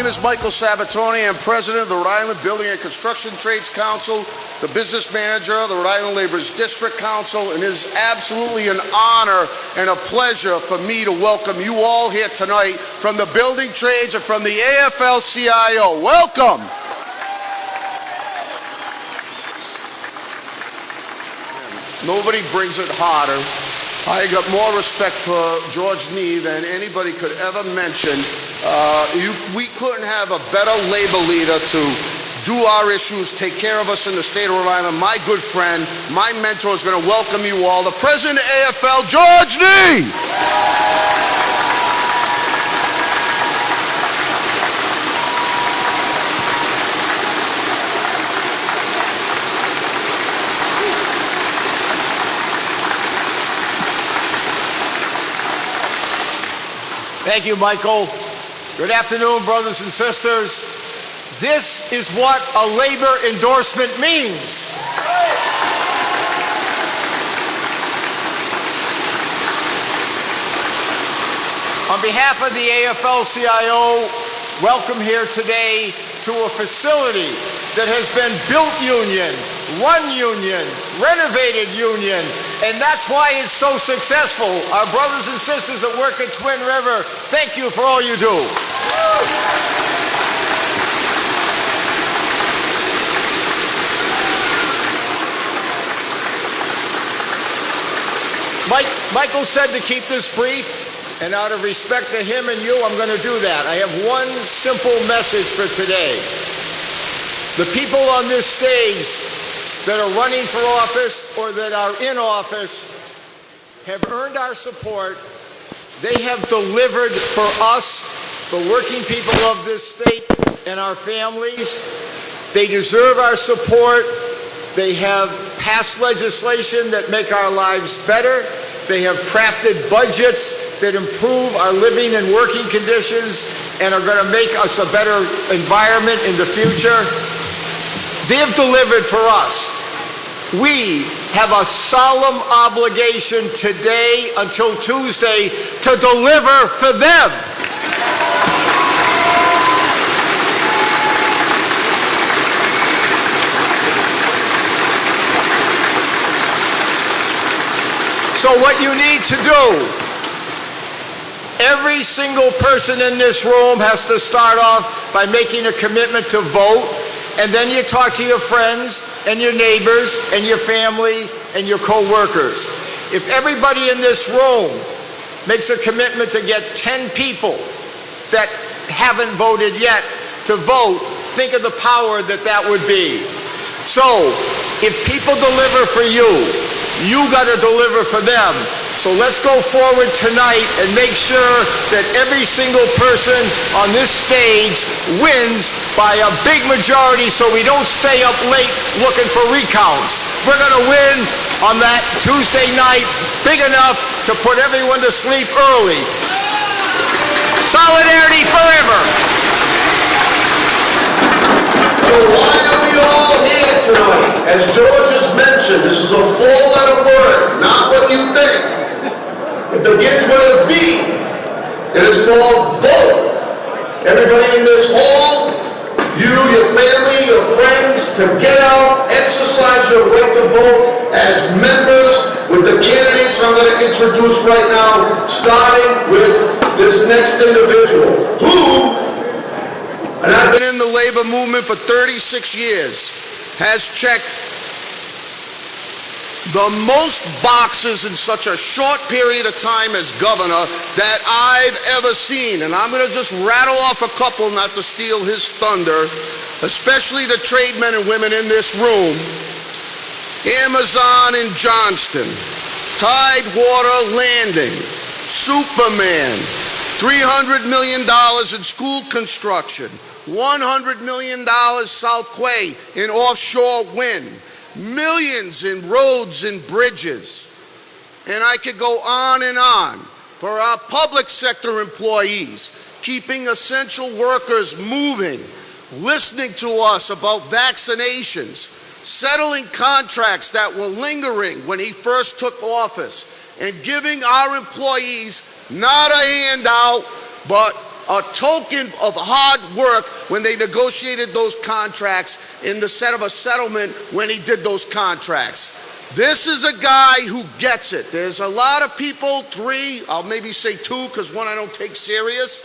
name is Michael Sabatoni. I'm president of the Rhode Island Building and Construction Trades Council, the business manager of the Rhode Island Labor's District Council, and it is absolutely an honor and a pleasure for me to welcome you all here tonight from the building trades and from the AFL-CIO. Welcome. Nobody brings it harder. I got more respect for George Nee than anybody could ever mention. We couldn't have a better labor leader to do our issues, take care of us in the state of Rhode Island. My good friend, my mentor is going to welcome you all. The president of AFL, George Nee! Thank you, Michael. Good afternoon, brothers and sisters. This is what a labor endorsement means. On behalf of the AFL-CIO, welcome here today to a facility that has been built union, run union, renovated union, and that's why it's so successful. Our brothers and sisters that work at Twin River, thank you for all you do. Michael said to keep this brief, and out of respect to him and you, I'm going to do that. I have one simple message for today. The people on this stage that are running for office or that are in office have earned our support. They have delivered for us, the working people of this state and our families. They deserve our support. They have passed legislation that make our lives better. They have crafted budgets that improve our living and working conditions and are going to make us a better environment in the future. They have delivered for us. We have a solemn obligation today until Tuesday to deliver for them. So what you need to do, every single person in this room has to start off by making a commitment to vote, and then you talk to your friends and your neighbors and your family and your co-workers. If everybody in this room makes a commitment to get 10 people that haven't voted yet to vote, think of the power that that would be. So, if people deliver for you, you got to deliver for them. So let's go forward tonight and make sure that every single person on this stage wins by a big majority so we don't stay up late looking for recounts. We're going to win on that Tuesday night big enough to put everyone to sleep early. Solidarity forever. So why are we all here tonight? As George has mentioned, this is a four-letter word, not what you think. It begins with a V, and it's called vote. Everybody in this hall, you, your family, your friends, to get out, exercise your right to vote as members with the candidates I'm going to introduce right now, starting with this next individual, who, and I've been in the labor movement for 36 years, has checked the most boxes in such a short period of time as governor that I've ever seen. And I'm going to just rattle off a couple, not to steal his thunder, especially the trade men and women in this room. Amazon in Johnston, Tidewater Landing, Superman, $300 million in school construction, $100 million South Quay in offshore wind, millions in roads and bridges, and I could go on for our public sector employees, keeping essential workers moving, listening to us about vaccinations, settling contracts that were lingering when he first took office, and giving our employees not a handout, but a token of hard work when they negotiated those contracts instead of a settlement when he did those contracts. This is a guy who gets it. There's a lot of people, 3, I'll maybe say 2 because one I don't take serious,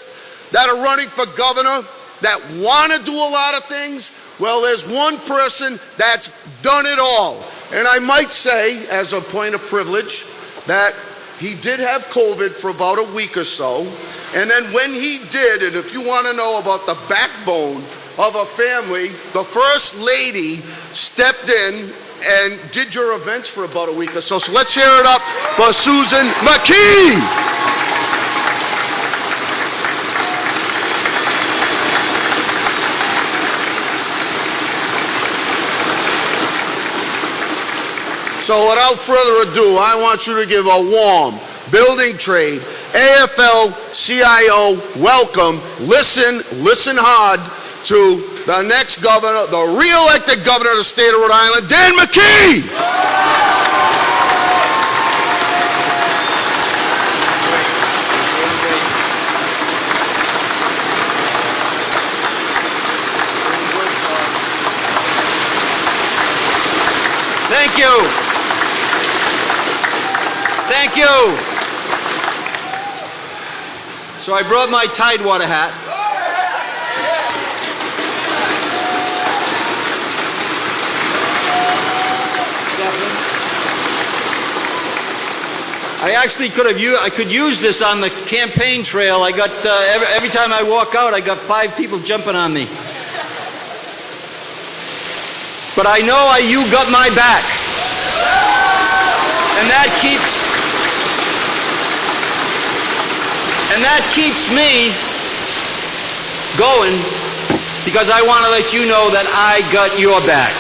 that are running for governor that want to do a lot of things. Well, there's one person that's done it all. And I might say, as a point of privilege, that he did have COVID for about a week or so. And then when he did, and if you want to know about the backbone of a family, the First Lady stepped in and did your events for about a week or so. So let's hear it up for Susan McKee. So without further ado, I want you to give a warm building trade, AFL-CIO welcome. Listen hard to the next governor, the re-elected governor of the state of Rhode Island, Dan McKee. Thank you. Thank you. So I brought my Tidewater hat. I actually could use this on the campaign trail. I got every time I walk out, I got 5 people jumping on me. But I know you got my back, and that keeps me going, because I want to let you know that I got your back.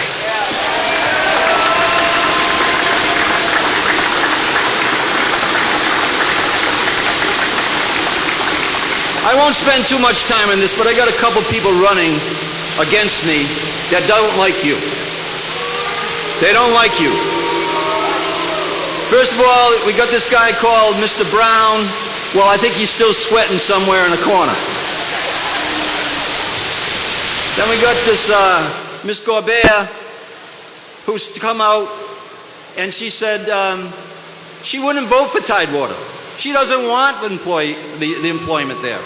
I won't spend too much time on this, but I got a couple people running against me that don't like you. They don't like you. First of all, we got this guy called Mr. Brown. Well, I think he's still sweating somewhere in a corner. Then we got this Miss Gorbea, who's come out, and she said she wouldn't vote for Tidewater. She doesn't want the employment there.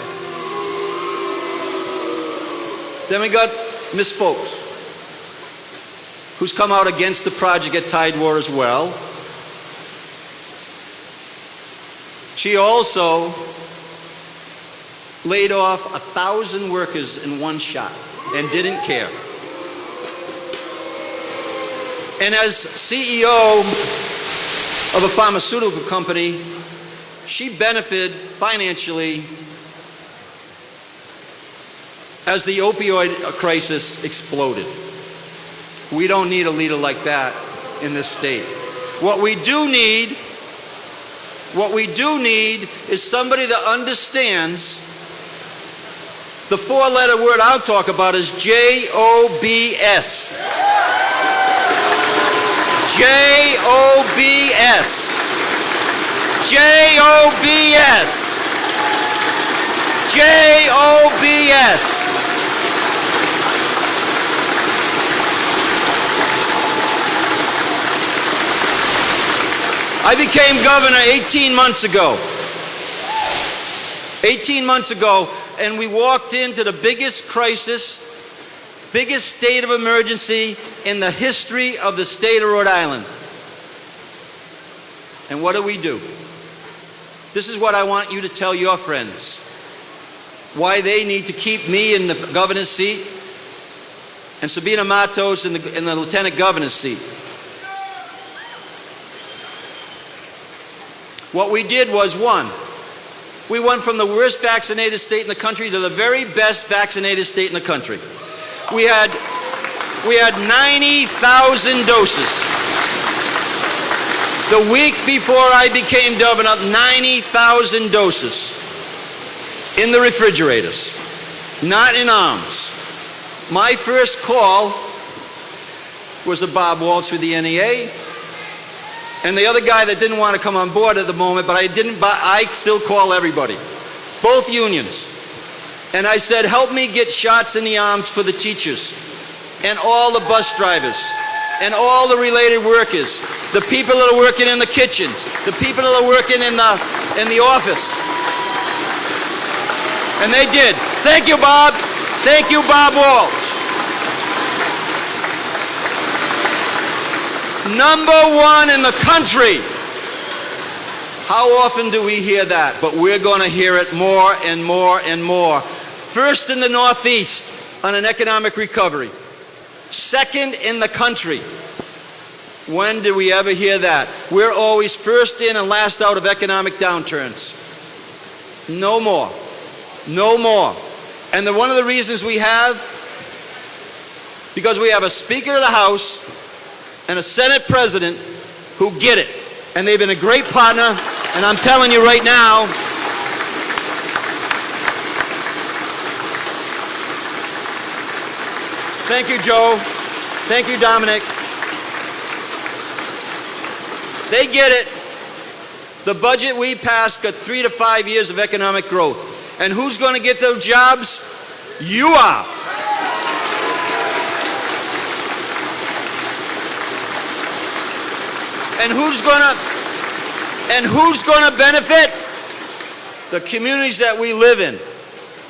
Then we got Miss Folks, who's come out against the project at Tidewater as well. She also laid off 1,000 workers in one shot and didn't care. And as CEO of a pharmaceutical company, she benefited financially as the opioid crisis exploded. We don't need a leader like that in this state. What we do need is somebody that understands the 4-letter word I'll talk about is J-O-B-S. J-O-B-S. J-O-B-S. J-O-B-S. I became governor 18 months ago. 18 months ago, and we walked into the biggest crisis, biggest state of emergency in the history of the state of Rhode Island. And what do? This is what I want you to tell your friends. Why they need to keep me in the governor's seat and Sabina Matos in the lieutenant governor's seat. What we did was, one, we went from the worst vaccinated state in the country to the very best vaccinated state in the country. We had 90,000 doses. The week before I became governor, 90,000 doses in the refrigerators, not in arms. My first call was to Bob Walsh with the NEA, and the other guy that didn't want to come on board at the moment, but I still call everybody. Both unions. And I said, help me get shots in the arms for the teachers and all the bus drivers and all the related workers, the people that are working in the kitchens, the people that are working in the office. And they did. Thank you, Bob. Thank you, Bob Walsh. #1 in the country. How often do we hear that? But we're going to hear it more and more and more. First in the Northeast on an economic recovery. Second in the country. When do we ever hear that? We're always first in and last out of economic downturns. No more. No more. And one of the reasons we have, because we have a Speaker of the House and a Senate President who get it. And they've been a great partner, and I'm telling you right now, thank you, Joe. Thank you, Dominic. They get it. The budget we passed got 3 to 5 years of economic growth. And who's going to get those jobs? You are. And who's going to benefit? The communities that we live in.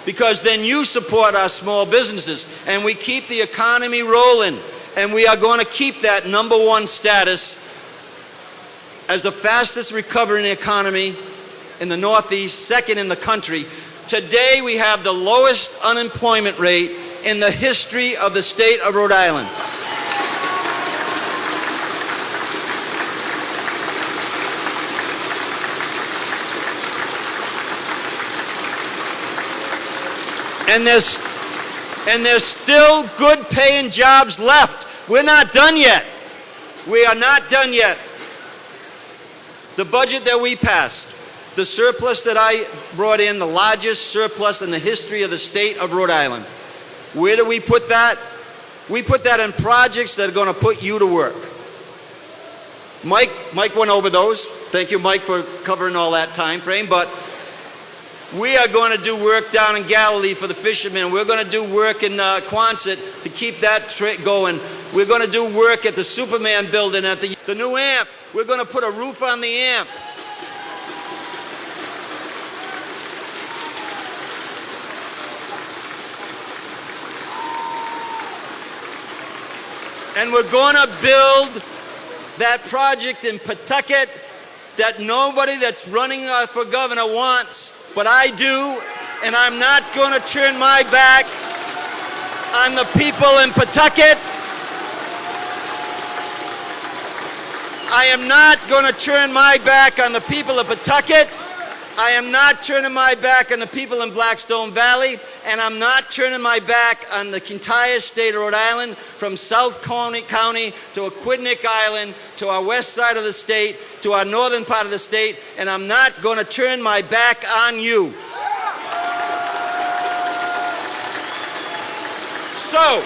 Because then you support our small businesses and we keep the economy rolling, and we are going to keep that #1 status as the fastest recovering economy in the Northeast, second in the country. Today we have the lowest unemployment rate in the history of the state of Rhode Island. And there's still good paying jobs left. We're not done yet. We are not done yet. The budget that we passed, the surplus that I brought in, the largest surplus in the history of the state of Rhode Island. Where do we put that? We put that in projects that are going to put you to work. Mike went over those. Thank you, Mike, for covering all that time frame. But we are going to do work down in Galilee for the fishermen. We're going to do work in Quonset to keep that going. We're going to do work at the Superman building at the new amp. We're going to put a roof on the amp. And we're going to build that project in Pawtucket that nobody that's running for governor wants. But I do, and I'm not going to turn my back on the people in Pawtucket. I am not going to turn my back on the people of Pawtucket. I am not turning my back on the people in Blackstone Valley, and I'm not turning my back on the entire state of Rhode Island, from South County to Aquidneck Island, to our west side of the state, to our northern part of the state, and I'm not going to turn my back on you. So,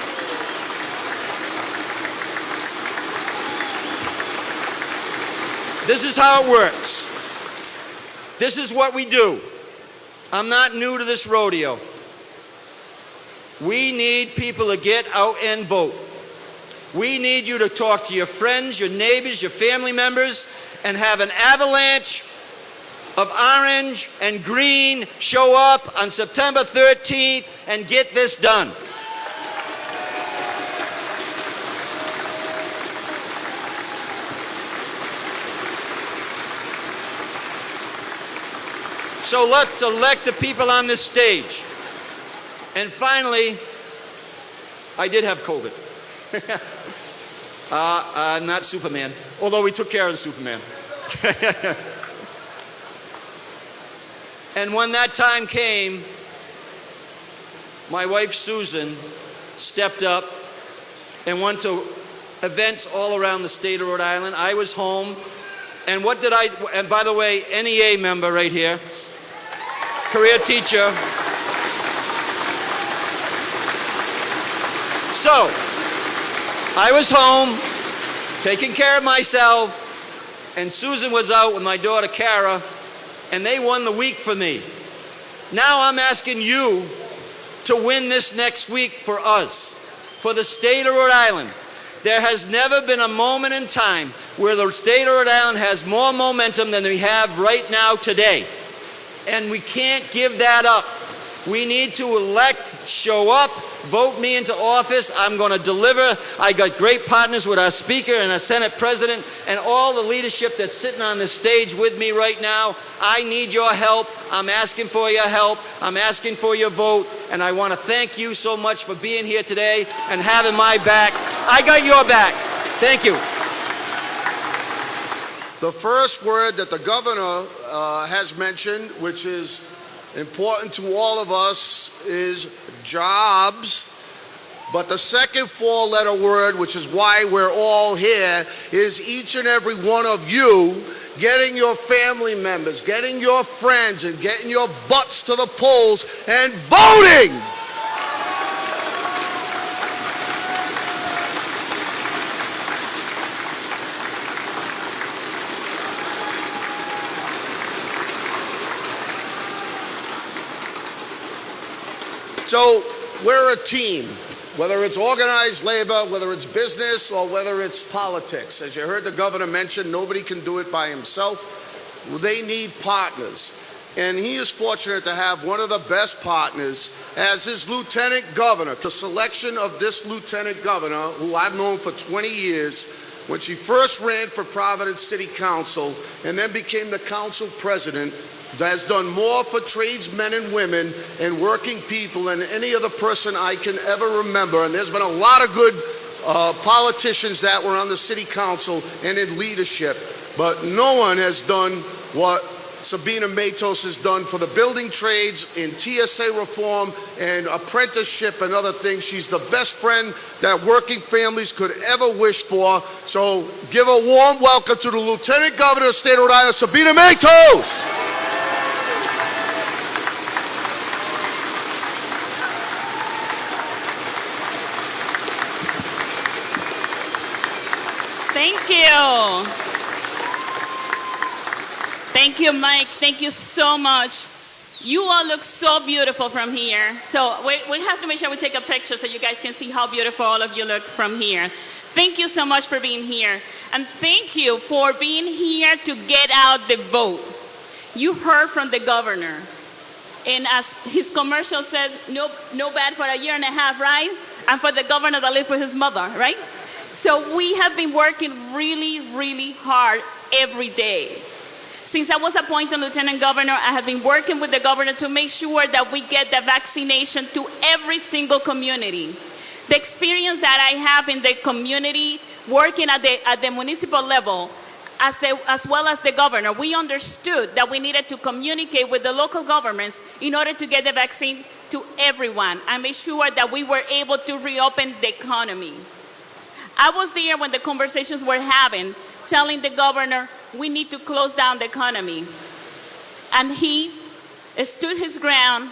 this is how it works. This is what we do. I'm not new to this rodeo. We need people to get out and vote. We need you to talk to your friends, your neighbors, your family members, and have an avalanche of orange and green show up on September 13th and get this done. So let's elect the people on this stage. And finally, I did have COVID. Not Superman, although we took care of the Superman. And when that time came, my wife Susan stepped up and went to events all around the state of Rhode Island. I was home. And what did I, and by the way, NEA member right here, career teacher. So, I was home, taking care of myself, and Susan was out with my daughter Kara, and they won the week for me. Now I'm asking you to win this next week for us, for the state of Rhode Island. There has never been a moment in time where the state of Rhode Island has more momentum than we have right now today. And we can't give that up. We need to elect, show up, vote me into office. I'm going to deliver. I got great partners with our Speaker and our Senate President and all the leadership that's sitting on the stage with me right now. I need your help. I'm asking for your help. I'm asking for your vote. And I want to thank you so much for being here today and having my back. I got your back. Thank you. The first word that the governor has mentioned, which is important to all of us, is jobs. But the second four-letter word, which is why we're all here, is each and every one of you getting your family members, getting your friends, and getting your butts to the polls and voting. So we're a team, whether it's organized labor, whether it's business, or whether it's politics. As you heard the governor mention, nobody can do it by himself. They need partners. And he is fortunate to have one of the best partners as his lieutenant governor. The selection of this lieutenant governor, who I've known for 20 years, when she first ran for Providence City Council and then became the council president, has done more for tradesmen and women and working people than any other person I can ever remember. And there's been a lot of good politicians that were on the city council and in leadership, but no one has done what Sabina Matos has done for the building trades, in TSA reform and apprenticeship and other things. She's the best friend that working families could ever wish for. So give a warm welcome to the Lieutenant Governor of the state of Rhode Island, Sabina Matos. Thank you. Thank you, Mike. Thank you so much. You all look so beautiful from here. So we have to make sure we take a picture so you guys can see how beautiful all of you look from here. Thank you so much for being here. And thank you for being here to get out the vote. You heard from the governor. And as his commercial said, no bad for a year and a half, right? And for the governor that lived with his mother, right? So we have been working really, really hard every day. Since I was appointed Lieutenant Governor, I have been working with the governor to make sure that we get the vaccination to every single community. The experience that I have in the community, working at the municipal level, as well as the governor, we understood that we needed to communicate with the local governments in order to get the vaccine to everyone and make sure that we were able to reopen the economy. I was there when the conversations were having, telling the governor, we need to close down the economy. And he stood his ground,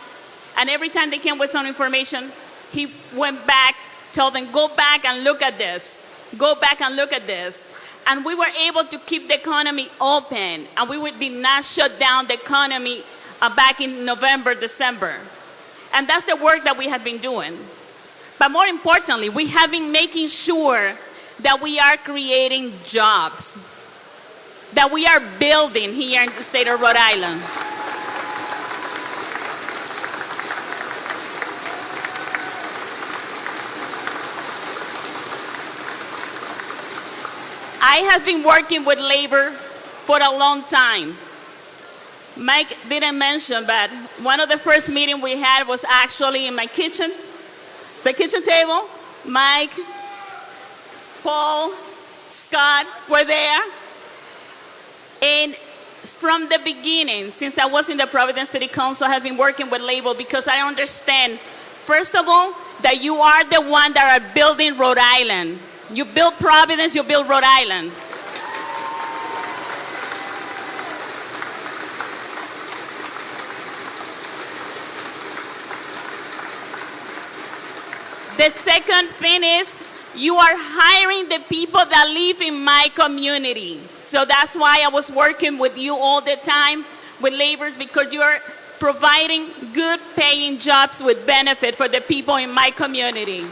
and every time they came with some information, he went back, told them, go back and look at this. Go back and look at this. And we were able to keep the economy open, and we did not shut down the economy back in November, December. And that's the work that we have been doing. But more importantly, we have been making sure that we are creating jobs, that we are building here in the state of Rhode Island. I have been working with labor for a long time. Mike didn't mention, but one of the first meetings we had was actually in my kitchen. The kitchen table, Mike, Paul, Scott were there. And from the beginning, since I was in the Providence City Council, I have been working with labor because I understand, first of all, that you are the one that are building Rhode Island. You build Providence, you build Rhode Island. The second thing is you are hiring the people that live in my community. So that's why I was working with you all the time with laborers, because you are providing good paying jobs with benefit for the people in my community.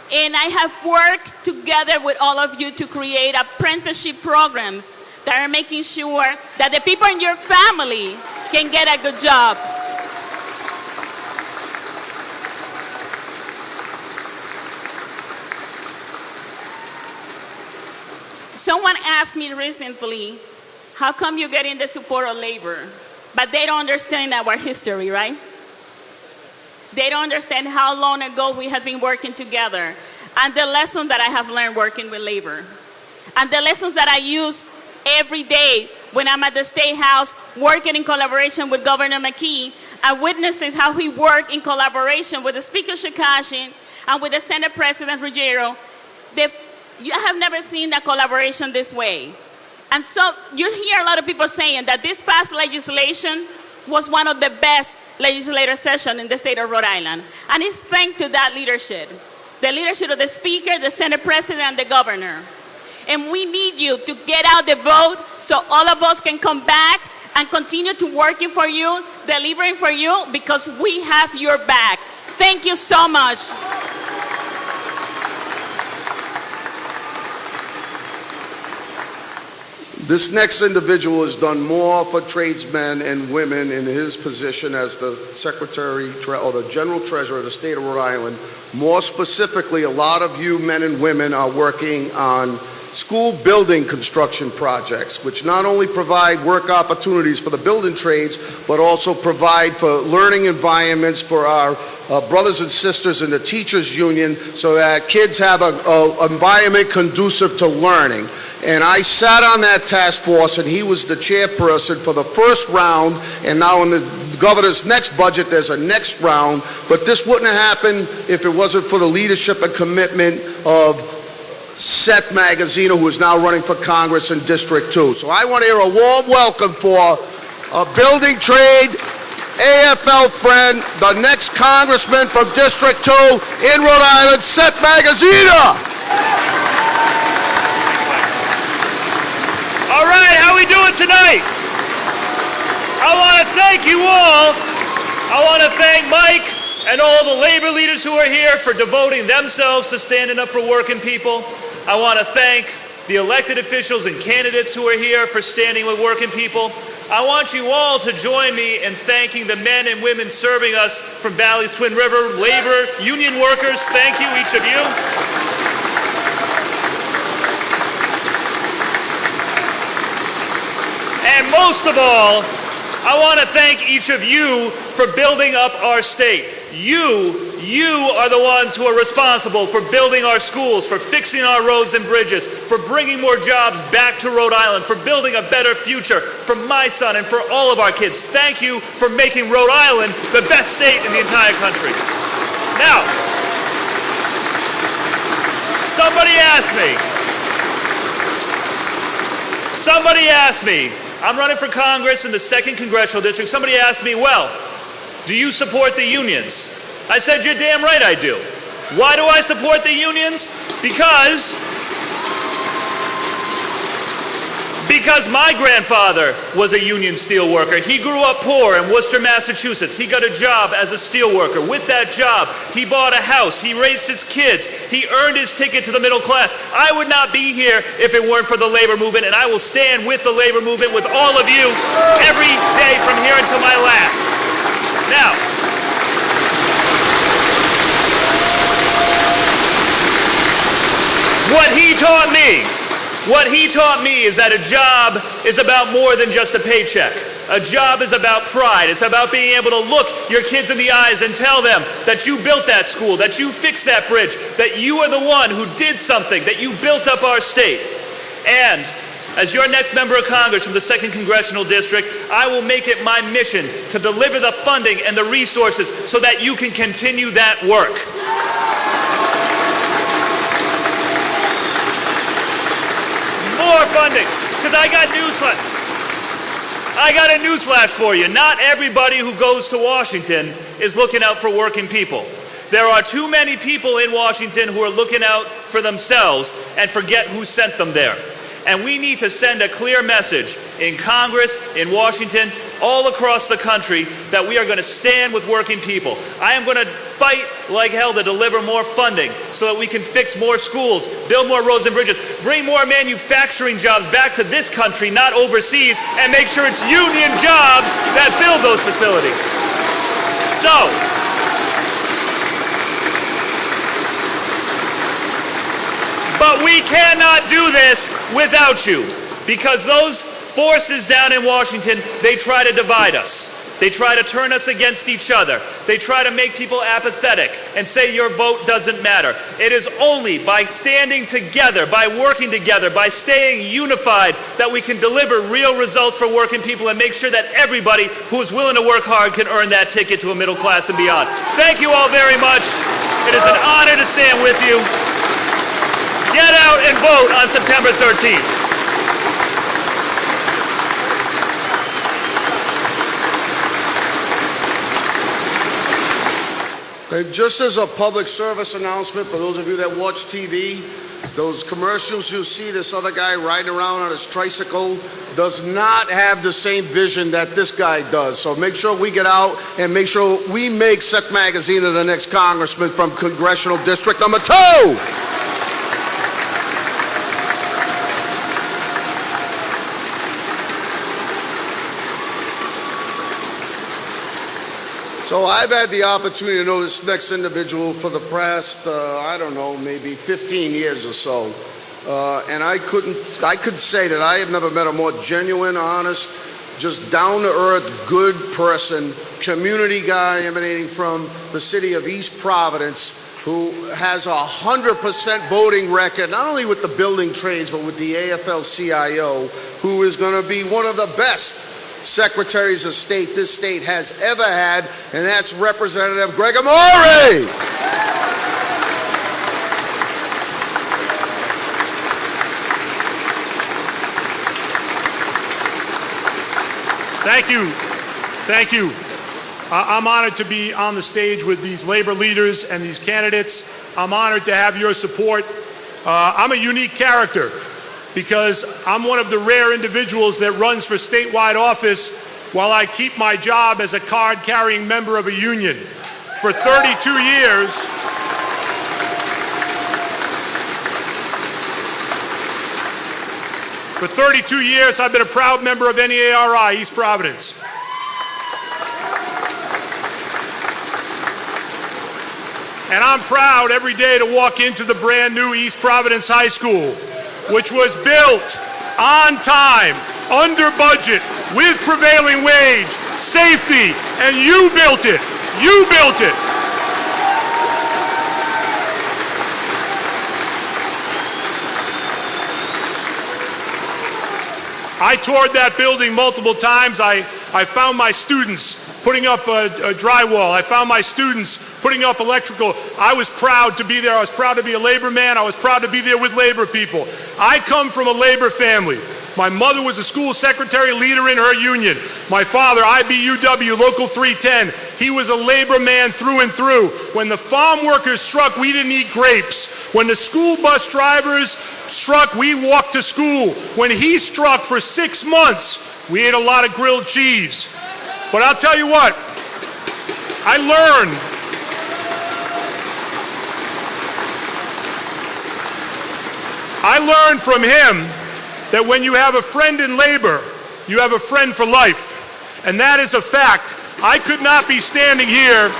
And I have worked together with all of you to create apprenticeship programs that are making sure that the people in your family can get a good job. Someone asked me recently, how come you're getting the support of labor? But they don't understand our history, right? They don't understand how long ago we have been working together and the lessons that I have learned working with labor and the lessons that I use every day when I'm at the State House working in collaboration with Governor McKee and witnesses how he worked in collaboration with the Speaker Shikashin and with the Senate President Ruggiero. You have never seen that collaboration this way. And so you hear a lot of people saying that this past legislation was one of the best legislative sessions in the state of Rhode Island. And it's thanks to that leadership. The leadership of the Speaker, the Senate President, and the Governor. And we need you to get out the vote so all of us can come back and continue to working for you, delivering for you, because we have your back. Thank you so much. This next individual has done more for tradesmen and women in his position as the Secretary or the General Treasurer of the state of Rhode Island. More specifically, a lot of you men and women are working on school building construction projects, which not only provide work opportunities for the building trades, but also provide for learning environments for our brothers and sisters in the teachers union so that kids have an environment conducive to learning. And I sat on that task force, and he was the chairperson for the first round, and now in the governor's next budget there's a next round. But this wouldn't have happened if it wasn't for the leadership and commitment of Seth Magazino, who is now running for Congress in District 2. So I want to hear a warm welcome for a building trade AFL friend, the next congressman from District 2 in Rhode Island, Seth Magazino. All right, how we doing tonight? I want to thank you all. I want to thank Mike and all the labor leaders who are here for devoting themselves to standing up for working people. I want to thank the elected officials and candidates who are here for standing with working people. I want you all to join me in thanking the men and women serving us from BALLY'S, Twin River, labor, union workers. Thank you, each of you. And most of all, I want to thank each of you for building up our state. You are the ones who are responsible for building our schools, for fixing our roads and bridges, for bringing more jobs back to Rhode Island, for building a better future for my son and for all of our kids. Thank you for making Rhode Island the best state in the entire country. Now, somebody asked me, I'm running for Congress in the 2nd Congressional District. Somebody asked me, well, do you support the unions? I said, you're damn right I do. Why do I support the unions? Because my grandfather was a union steel worker. He grew up poor in Worcester, Massachusetts. He got a job as a steel worker. With that job, he bought a house. He raised his kids. He earned his ticket to the middle class. I would not be here if it weren't for the labor movement, and I will stand with the labor movement with all of you every day from here until my last. Now, what he taught me is that a job is about more than just a paycheck. A job is about pride. It's about being able to look your kids in the eyes and tell them that you built that school, that you fixed that bridge, that you are the one who did something, that you built up our state. And as your next member of Congress from the 2nd Congressional District, I will make it my mission to deliver the funding and the resources so that you can continue that work. More funding, because I got a newsflash for you. Not everybody who goes to Washington is looking out for working people. There are too many people in Washington who are looking out for themselves and forget who sent them there. And we need to send a clear message in Congress, in Washington, all across the country that we are going to stand with working people. I am going to fight like hell to deliver more funding so that we can fix more schools, build more roads and bridges, bring more manufacturing jobs back to this country, not overseas, and make sure it's union jobs that build those facilities. So, but we cannot do this without you, because those forces down in Washington, they try to divide us. They try to turn us against each other. They try to make people apathetic and say your vote doesn't matter. It is only by standing together, by working together, by staying unified that we can deliver real results for working people and make sure that everybody who is willing to work hard can earn that ticket to a middle class and beyond. Thank you all very much. It is an honor to stand with you. Get out and vote on September 13th. And just as a public service announcement for those of you that watch TV, those commercials you see this other guy riding around on his tricycle does not have the same vision that this guy does. So make sure we get out and make sure we make Sec Magazine the next congressman from Congressional District number 2. So I've had the opportunity to know this next individual for the past, I don't know, maybe 15 years or so. And I could say that I have never met a more genuine, honest, just down-to-earth, good person, community guy emanating from the city of East Providence, who has a 100% voting record, not only with the building trades, but with the AFL-CIO, who is going to be one of the best secretaries of state this state has ever had, and that's Representative Greg Amore. Thank you. Thank you. I'm honored to be on the stage with these labor leaders and these candidates. I'm honored to have your support. I'm a unique character, because I'm one of the rare individuals that runs for statewide office while I keep my job as a card-carrying member of a union. For 32 years, I've been a proud member of NEARI, East Providence. And I'm proud every day to walk into the brand new East Providence High School, which was built on time, under budget, with prevailing wage, safety, and you built it. You built it. I toured that building multiple times. I found my students putting up a drywall. I found my students putting up electrical. I was proud to be there. I was proud to be a labor man. I was proud to be there with labor people. I come from a labor family. My mother was a school secretary, leader in her union. My father, IBUW, Local 310, he was a labor man through and through. When the farm workers struck, we didn't eat grapes. When the school bus drivers struck, we walked to school. When he struck for 6 months, we ate a lot of grilled cheese. But I'll tell you what, I learned from him that when you have a friend in labor, you have a friend for life. And that is a fact. I could not be standing here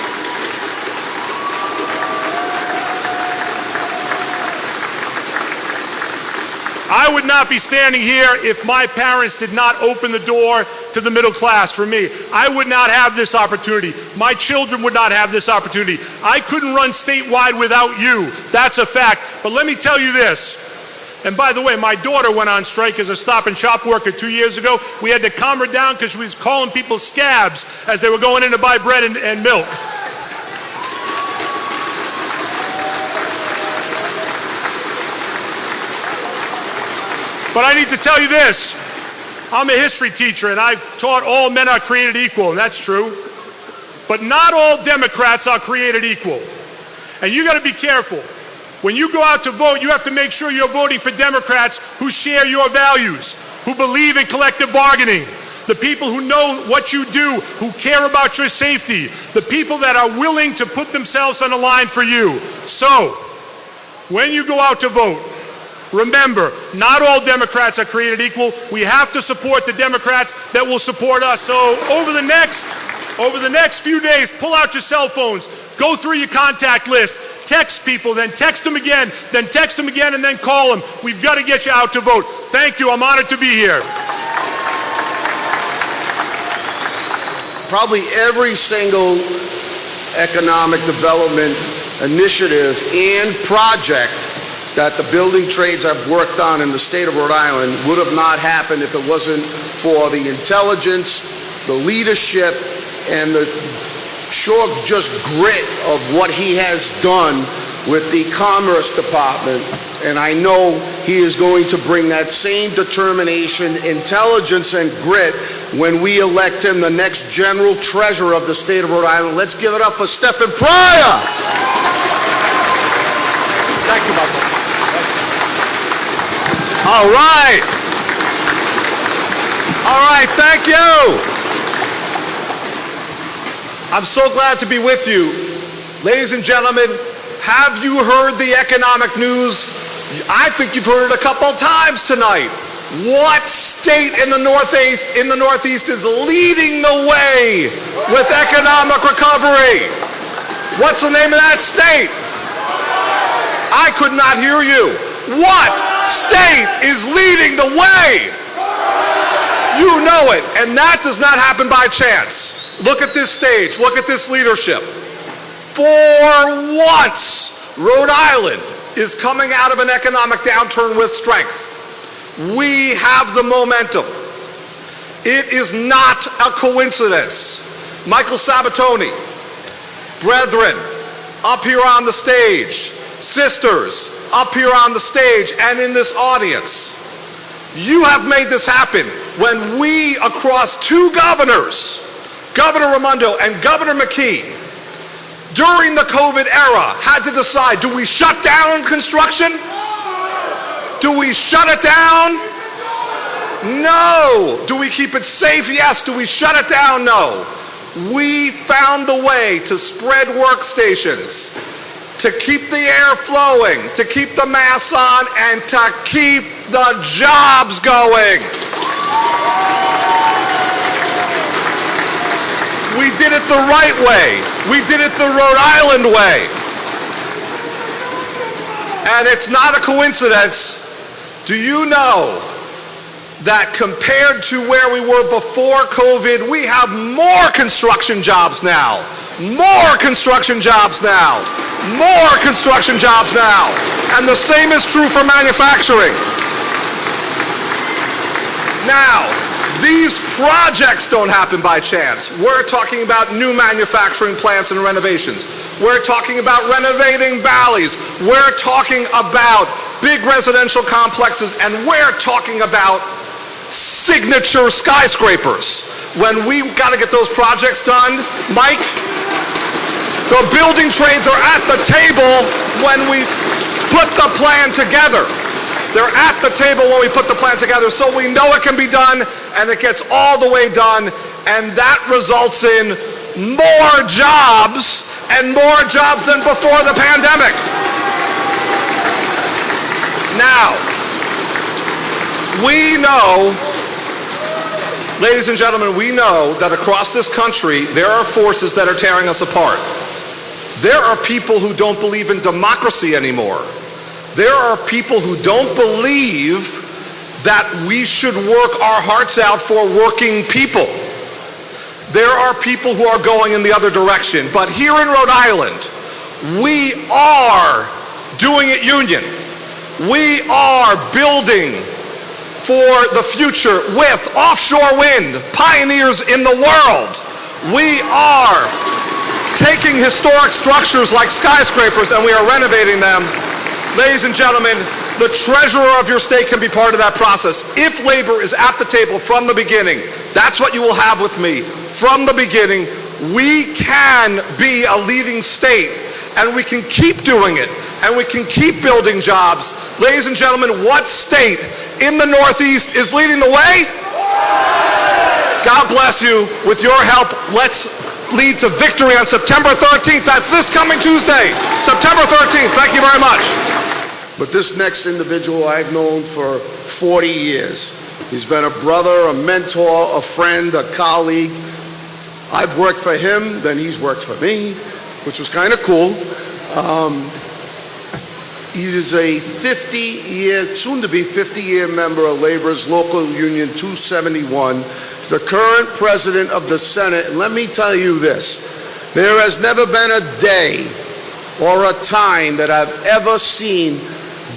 I would not be standing here if my parents did not open the door to the middle class for me. I would not have this opportunity. My children would not have this opportunity. I couldn't run statewide without you. That's a fact. But let me tell you this. And by the way, my daughter went on strike as a Stop and Shop worker 2 years ago. We had to calm her down because she was calling people scabs as they were going in to buy bread and milk. But I need to tell you this. I'm a history teacher, and I've taught all men are created equal, and that's true. But not all Democrats are created equal. And you got to be careful. When you go out to vote, you have to make sure you're voting for Democrats who share your values, who believe in collective bargaining, the people who know what you do, who care about your safety, the people that are willing to put themselves on the line for you. So, when you go out to vote, remember, not all Democrats are created equal. We have to support the Democrats that will support us. So over the next few days, pull out your cell phones, go through your contact list, text people, then text them again, then text them again, and then call them. We've got to get you out to vote. Thank you. I'm honored to be here. Probably every single economic development initiative and project that the building trades have worked on in the state of Rhode Island would have not happened if it wasn't for the intelligence, the leadership, and the just grit of what he has done with the Commerce Department. And I know he is going to bring that same determination, intelligence, and grit when we elect him the next General Treasurer of the state of Rhode Island. Let's give it up for Stephen Pryor! Thank you, Michael. All right. All right, thank you. I'm so glad to be with you. Ladies and gentlemen, have you heard the economic news? I think you've heard it a couple times tonight. What state in the Northeast is leading the way with economic recovery? What's the name of that state? I could not hear you. What state is leading the way? You know it, and that does not happen by chance. Look at this stage, look at this leadership. For once, Rhode Island is coming out of an economic downturn with strength. We have the momentum. It is not a coincidence. Michael Sabatoni, brethren, up here on the stage, sisters, up here on the stage and in this audience, you have made this happen when we, across two governors, Governor Raimondo and Governor McKee, during the COVID era, had to decide, do we shut down construction? Do we shut it down? No. Do we keep it safe? Yes. Do we shut it down? No. We found the way to spread workstations, to keep the air flowing, to keep the masks on, and to keep the jobs going. We did it the right way. We did it the Rhode Island way. And it's not a coincidence. Do you know that compared to where we were before COVID, we have more construction jobs now? More construction jobs now. More construction jobs now. And the same is true for manufacturing. Now, these projects don't happen by chance. We're talking about new manufacturing plants and renovations. We're talking about renovating BALLY'S. We're talking about big residential complexes, and we're talking about signature skyscrapers. When we've got to get those projects done, Mike, the building trades are at the table when we put the plan together. They're at the table when we put the plan together, so we know it can be done, and it gets all the way done, and that results in more jobs, and more jobs than before the pandemic. Now, we know, ladies and gentlemen, we know that across this country, there are forces that are tearing us apart. There are people who don't believe in democracy anymore. There are people who don't believe that we should work our hearts out for working people. There are people who are going in the other direction. But here in Rhode Island, we are doing it union. We are building for the future with offshore wind, pioneers in the world. We are taking historic structures like skyscrapers and we are renovating them. Ladies and gentlemen, the treasurer of your state can be part of that process. If labor is at the table from the beginning, that's what you will have with me. From the beginning, we can be a leading state and we can keep doing it, and we can keep building jobs. Ladies and gentlemen, what state in the Northeast is leading the way? God bless you. With your help, let's lead to victory on September 13th. That's this coming Tuesday, September 13th. Thank you very much. But this next individual I've known for 40 years. He's been a brother, a mentor, a friend, a colleague. I've worked for him, then he's worked for me, which was kind of cool. He is a 50-year, soon-to-be 50-year member of Labor's Local Union 271, the current president of the Senate. And let me tell you this, there has never been a day or a time that I've ever seen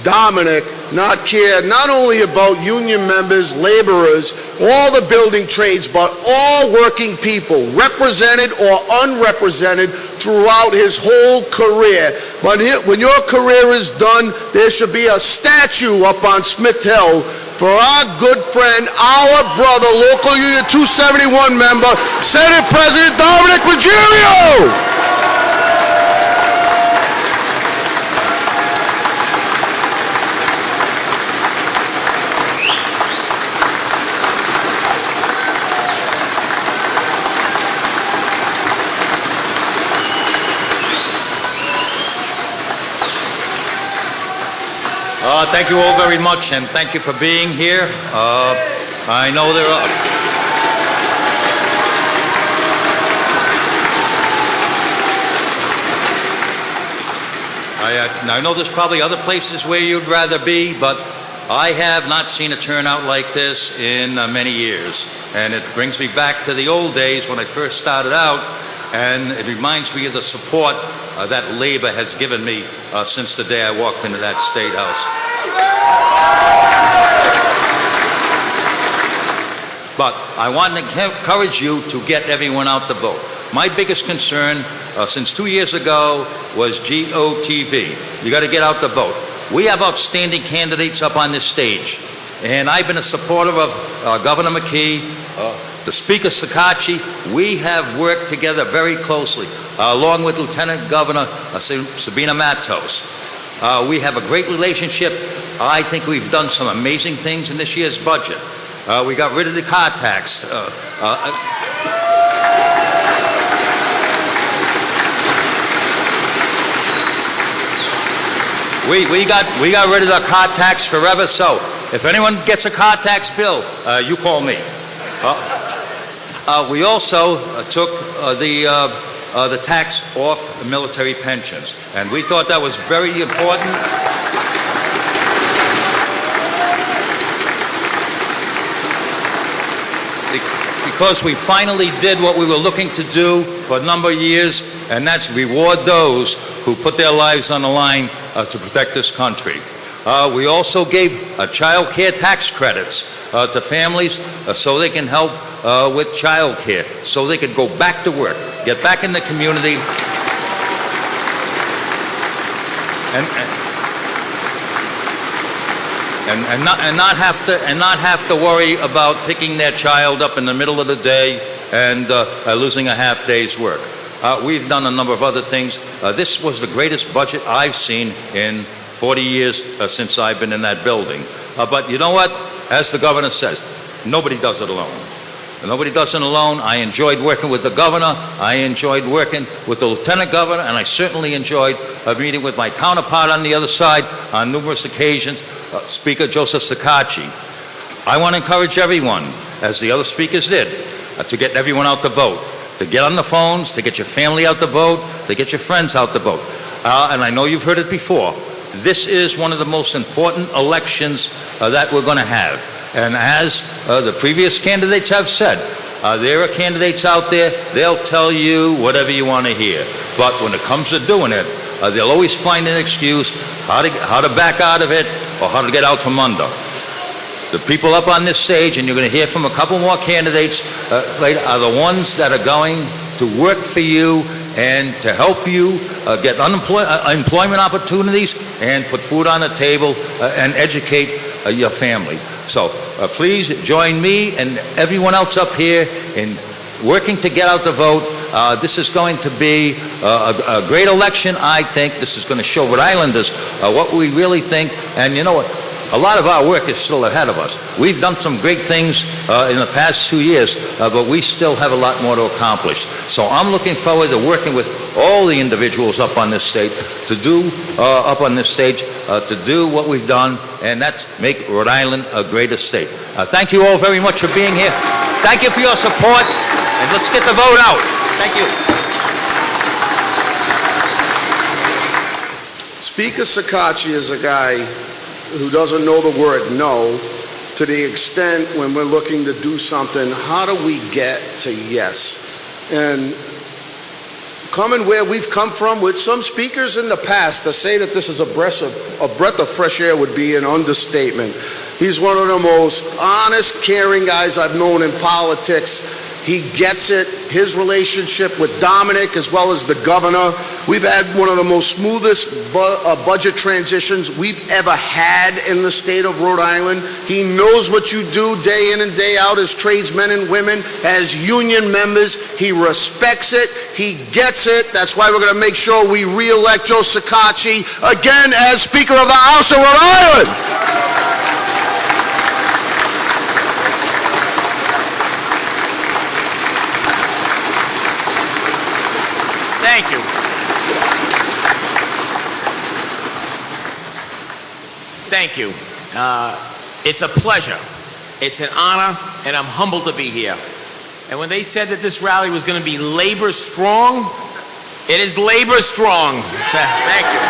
Dominic not care not only about union members, laborers, all the building trades, but all working people, represented or unrepresented, throughout his whole career. But when your career is done, there should be a statue up on Smith Hill for our good friend, our brother, Local Union 271 member, Senate President Dominic Ruggiero. Thank you all very much, and thank you for being here. I know there are... I know there's probably other places where you'd rather be, but I have not seen a turnout like this in many years. And it brings me back to the old days when I first started out, and it reminds me of the support that Labor has given me since the day I walked into that State House. But I want to encourage you to get everyone out to vote. My biggest concern since 2 years ago was GOTV. You got to get out to vote. We have outstanding candidates up on this stage, and I've been a supporter of Governor McKee, the Speaker Sakachi. We have worked together very closely, along with Lieutenant Governor Sabina Matos. We have a great relationship. I think we've done some amazing things in this year's budget. We got rid of the car tax. We got rid of the car tax forever. So if anyone gets a car tax bill, you call me. We also took the tax off military pensions, and we thought that was very important. Because we finally did what we were looking to do for a number of years, and that's reward those who put their lives on the line to protect this country. We also gave child care tax credits to families so they can help with child care, so they could go back to work, get back in the community, and not have to worry about picking their child up in the middle of the day and losing a half day's work. We've done a number of other things. This was the greatest budget I've seen in 40 years since I've been in that building. But you know what? As the governor says, nobody does it alone. Nobody does it alone. I enjoyed working with the governor. I enjoyed working with the lieutenant governor, and I certainly enjoyed meeting with my counterpart on the other side on numerous occasions, Speaker Joseph Sakachi. I want to encourage everyone, as the other speakers did, to get everyone out to vote, to get on the phones, to get your family out to vote, to get your friends out to vote. And I know you've heard it before. This is one of the most important elections that we're going to have. And as the previous candidates have said, there are candidates out there, they'll tell you whatever you want to hear. But when it comes to doing it, they'll always find an excuse how to back out of it or how to get out from under. The people up on this stage, and you're going to hear from a couple more candidates later, are the ones that are going to work for you and to help you get employment opportunities and put food on the table and educate your family. So please join me and everyone else up here in working to get out the vote this is going to be a great election, I think. This is going to show Rhode Islanders what we really think. And you know what? A lot of our work is still ahead of us. We've done some great things in the past 2 years, but we still have a lot more to accomplish. So I'm looking forward to working with all the individuals up on this stage to do what we've done, and that's make Rhode Island a greater state. Thank you all very much for being here. Thank you for your support, and let's get the vote out. Thank you. Speaker Sakachi is a guy who doesn't know the word no, to the extent when we're looking to do something, how do we get to yes? And coming where we've come from with some speakers in the past, to say that this is a breath of fresh air would be an understatement. He's one of the most honest, caring guys I've known in politics. He gets it. His relationship with Dominic as well as the governor. We've had one of the most smoothest budget transitions we've ever had in the state of Rhode Island. He knows what you do day in and day out as tradesmen and women, as union members. He respects it. He gets it. That's why we're going to make sure we re-elect Joe Sakachi again as Speaker of the House of Rhode Island. Thank you. Thank you. It's a pleasure. It's an honor, and I'm humbled to be here. And when they said that this rally was going to be labor strong, it is labor strong. Thank you.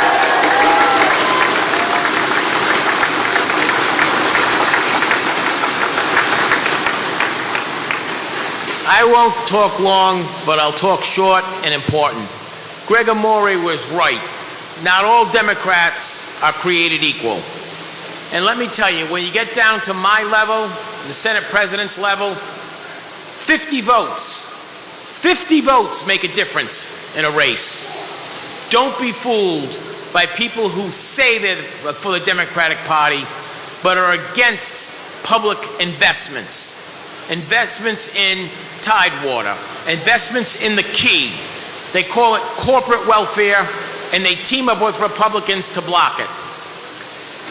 I won't talk long, but I'll talk short and important. Gregor Maury was right. Not all Democrats are created equal. And let me tell you, when you get down to my level, the Senate President's level, 50 votes make a difference in a race. Don't be fooled by people who say they're for the Democratic Party, but are against public investments. Investments in Tidewater, investments in the Key. They call it corporate welfare, and they team up with Republicans to block it.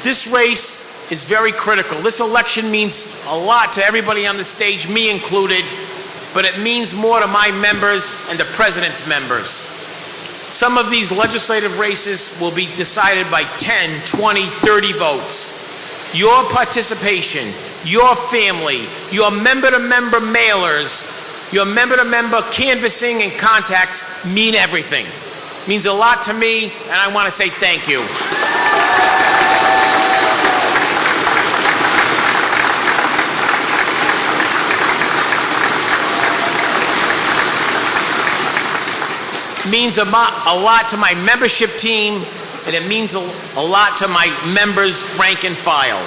This race is very critical. This election means a lot to everybody on the stage, me included, but it means more to my members and the President's members. Some of these legislative races will be decided by 10, 20, 30 votes. Your participation, your family, your member-to-member mailers, your member-to-member canvassing and contacts mean everything. Means a lot to me, and I want to say thank you. Means a lot to my membership team, and it means a lot to my members, rank and file.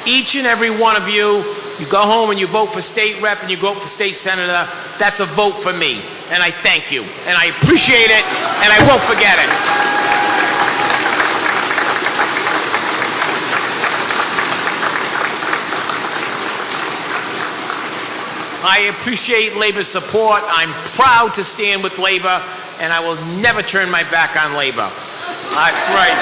Each and every one of you, you go home and you vote for state rep and you vote for state senator, that's a vote for me. And I thank you. And I appreciate it, and I won't forget it. I appreciate Labor's support. I'm proud to stand with Labor, and I will never turn my back on Labor. That's right.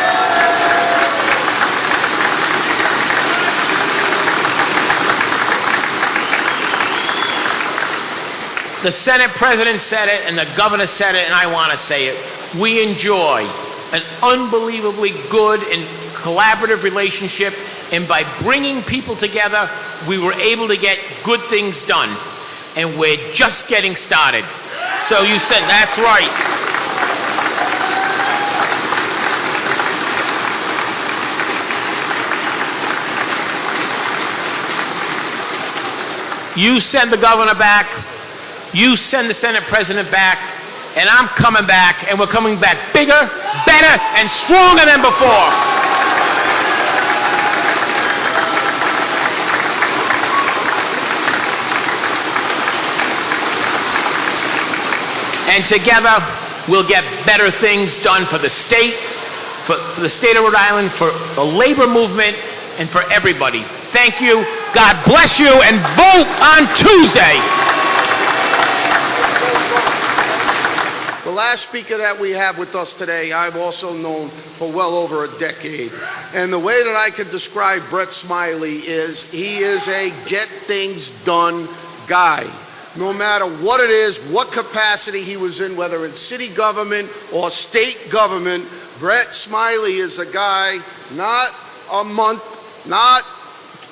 The Senate President said it, and the Governor said it, and I want to say it. We enjoy an unbelievably good and collaborative relationship, and by bringing people together, we were able to get good things done. And we're just getting started. So you said, that's right. You send the governor back, you send the Senate President back, and I'm coming back, and we're coming back bigger, better, and stronger than before. And together, we'll get better things done for the state, for the state of Rhode Island, for the labor movement, and for everybody. Thank you. God bless you, and vote on Tuesday. The last speaker that we have with us today, I've also known for well over a decade. And the way that I could describe Brett Smiley is he is a get things done guy. No matter what it is, what capacity he was in, whether it's city government or state government, Brett Smiley is a guy, not a month, not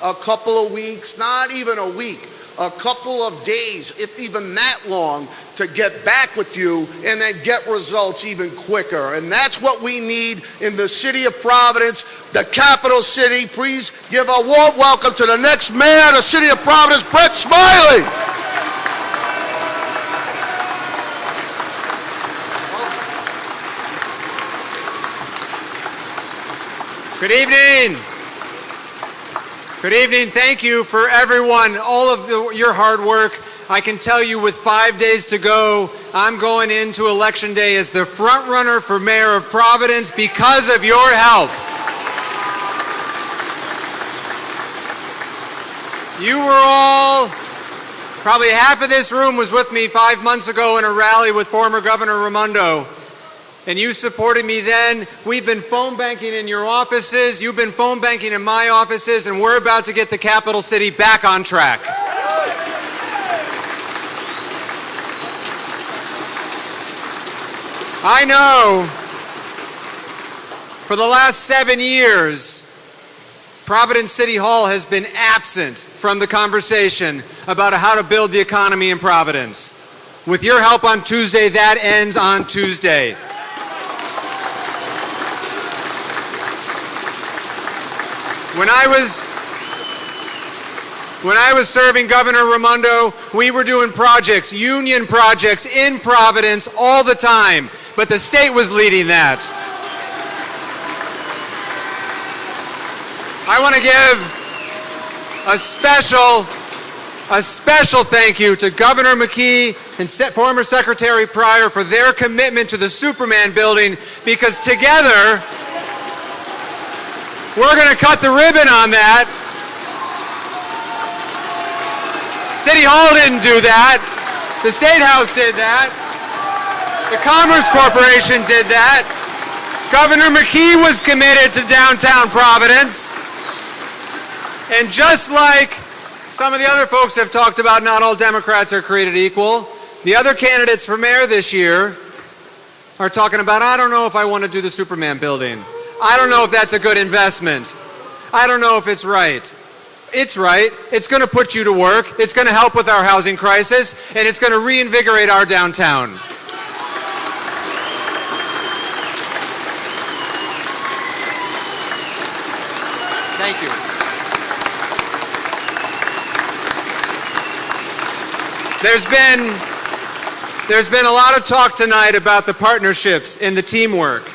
a couple of weeks, not even a week, a couple of days, if even that long, to get back with you and then get results even quicker. And that's what we need in the city of Providence, the capital city. Please give a warm welcome to the next mayor of the city of Providence, Brett Smiley. Good evening. Good evening. Thank you for everyone, all of your hard work. I can tell you with 5 days to go, I'm going into Election Day as the front runner for Mayor of Providence because of your help. You were all, probably half of this room was with me 5 months ago in a rally with former Governor Raimondo. And you supported me then. We've been phone banking in your offices. You've been phone banking in my offices, and we're about to get the capital city back on track. I know for the last 7 years, Providence City Hall has been absent from the conversation about how to build the economy in Providence. With your help on Tuesday, that ends on Tuesday. When I was serving Governor Raimondo, we were doing projects, union projects in Providence all the time, but the state was leading that. I want to give a special thank you to Governor McKee and former Secretary Pryor for their commitment to the Superman building, because together, we're going to cut the ribbon on that. City Hall didn't do that. The State House did that. The Commerce Corporation did that. Governor McKee was committed to downtown Providence. And just like some of the other folks have talked about, not all Democrats are created equal. The other candidates for mayor this year are talking about, I don't know if I want to do the Superman building. I don't know if that's a good investment. I don't know if it's right. It's right. It's going to put you to work. It's going to help with our housing crisis, and it's going to reinvigorate our downtown. Thank you. There's been a lot of talk tonight about the partnerships and the teamwork.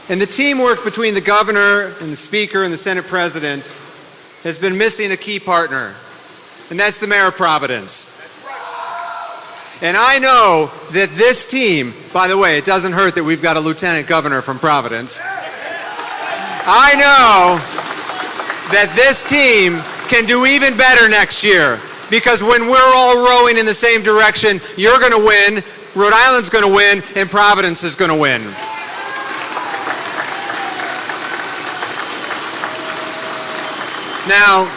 And the teamwork between the governor and the speaker and the Senate president has been missing a key partner, and that's the mayor of Providence. And I know that this team, by the way, it doesn't hurt that we've got a lieutenant governor from Providence. I know that this team can do even better next year, because when we're all rowing in the same direction, you're going to win, Rhode Island's going to win, and Providence is going to win. Now,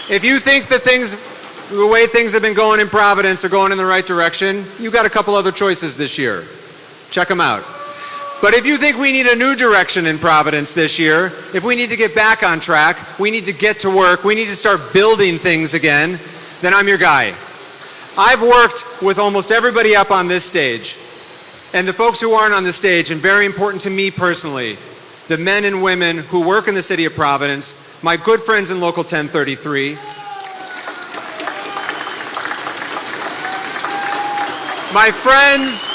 if you think that the way things have been going in Providence are going in the right direction, you've got a couple other choices this year. Check them out. But if you think we need a new direction in Providence this year, if we need to get back on track, we need to get to work, we need to start building things again, then I'm your guy. I've worked with almost everybody up on this stage, and the folks who aren't on the stage, and very important to me personally, the men and women who work in the city of Providence, my good friends in Local 1033, my friends,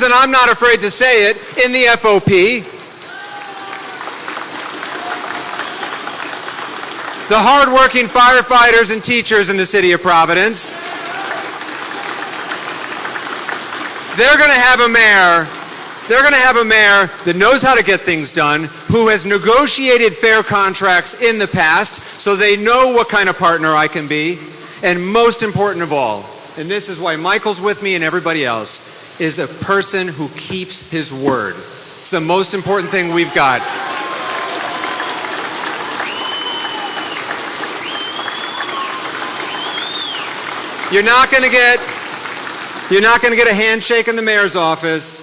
and I'm not afraid to say it, in the FOP, the hardworking firefighters and teachers in the city of Providence. They're going to have a mayor that knows how to get things done, who has negotiated fair contracts in the past, so they know what kind of partner I can be. And most important of all, and this is why Michael's with me and everybody else, is a person who keeps his word. It's the most important thing we've got. You're not going to get a handshake in the mayor's office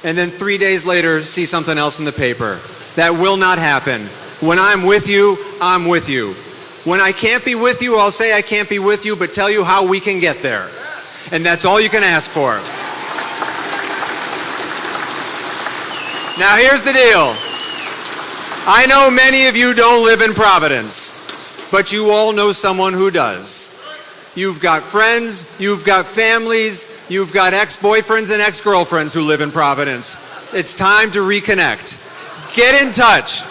and then 3 days later see something else in the paper. That will not happen. When I'm with you, I'm with you. When I can't be with you, I'll say I can't be with you, but tell you how we can get there. And that's all you can ask for. Now here's the deal. I know many of you don't live in Providence, but you all know someone who does. You've got friends, you've got families, you've got ex-boyfriends and ex-girlfriends who live in Providence. It's time to reconnect. Get in touch.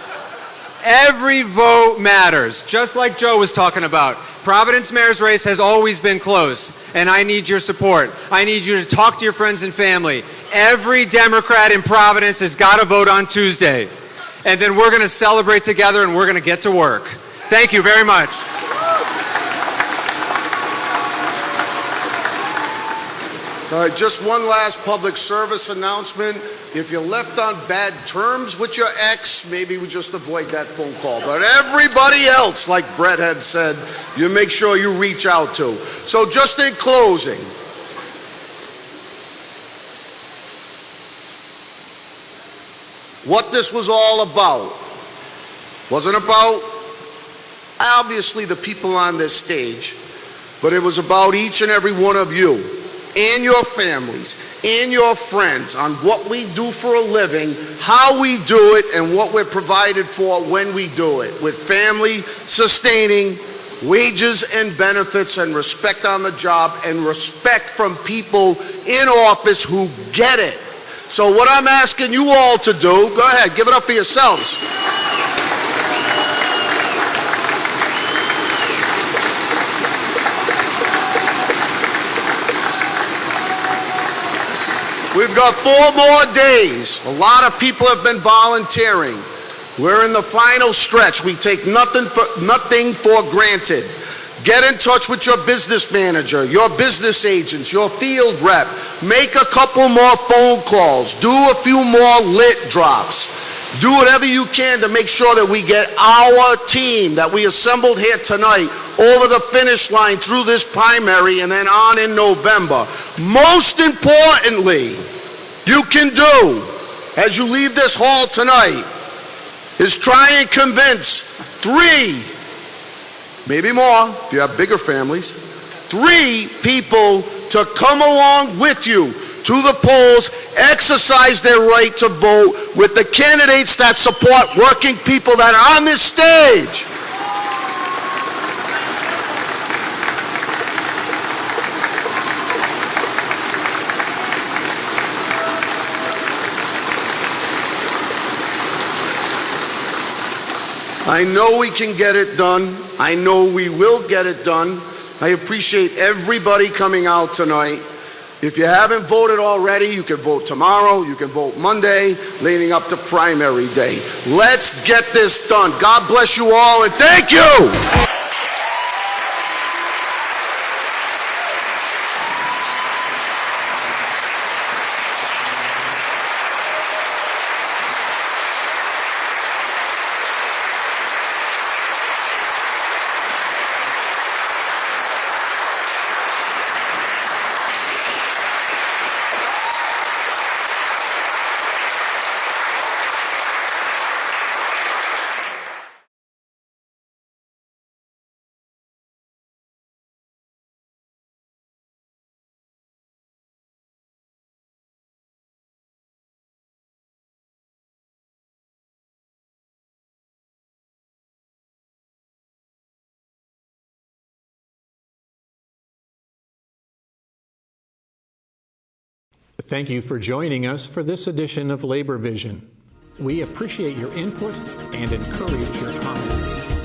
Every vote matters, just like Joe was talking about. Providence mayor's race has always been close, and I need your support. I need you to talk to your friends and family. Every Democrat in Providence has got to vote on Tuesday. And then we're going to celebrate together and we're going to get to work. Thank you very much. All right, just one last public service announcement. If you're left on bad terms with your ex, maybe we just avoid that phone call. But everybody else, like Brett had said, you make sure you reach out to. So just in closing, what this was all about wasn't about, obviously, the people on this stage, but it was about each and every one of you and your families and your friends on what we do for a living, how we do it, and what we're provided for when we do it, with family sustaining wages and benefits and respect on the job and respect from people in office who get it. So what I'm asking you all to do, go ahead, give it up for yourselves. We've got 4 more days. A lot of people have been volunteering. We're in the final stretch. We take nothing for granted. Get in touch with your business manager, your business agents, your field rep. Make a couple more phone calls. Do a few more lit drops. Do whatever you can to make sure that we get our team that we assembled here tonight over the finish line through this primary and then on in November. Most importantly, you can do, as you leave this hall tonight, is try and convince 3, maybe more if you have bigger families, 3 people to come along with you to the polls, exercise their right to vote with the candidates that support working people that are on this stage. I know we can get it done. I know we will get it done. I appreciate everybody coming out tonight. If you haven't voted already, you can vote tomorrow, you can vote Monday, leading up to primary day. Let's get this done. God bless you all, and thank you! Thank you for joining us for this edition of Labor Vision. We appreciate your input and encourage your comments.